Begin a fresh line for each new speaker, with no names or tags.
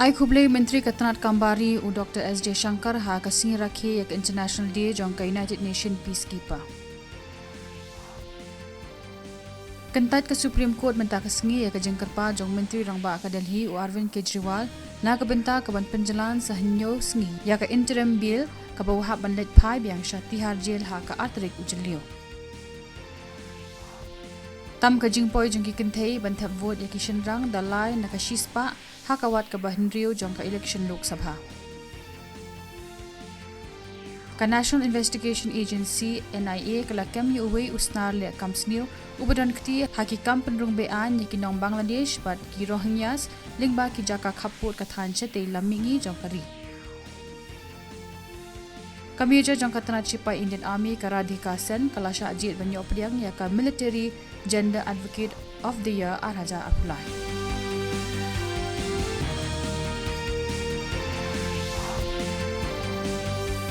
आई खुबले मंत्री कतनाथ कांबारी उ डॉक्टर एस जयशंकर हा कसिंग रखे एक इंटरनेशनल डे जोंग का यूनाइटेड नेशन पीस कीपर कंतात का सुप्रीम कोर्ट मंता कसिंगी एक जंकरपा जोंग मंत्री रंगबा का दिल्ली उ अरविंद केजरीवाल ना का बंता का बन पंजलान सहन्यो सिंगी या का इंटरम बिल का बवहा बनलेट फाइ बियांशा तिहार जेल हा का अतिरिक्त उजलियो tam ka jingpoi jong ki kinthei banthap vote ya kishan rang dalai nakashispa hakawat ka bahinrio jong ka election lok sabha ka National Investigation Agency NIA kala kam yu wei usnar le kamsnio ubadan kti haki kampen rung be an ki nong Bangladesh bat ki Rohingyas lingba ki jaka khaput ka than che te lamingi jong kari Kamija jong katana chipa Indian Army ka Radhika Sen kalasha ajit banyo priang ya ka Military Gender Advocate of the Year Arhaja Apulai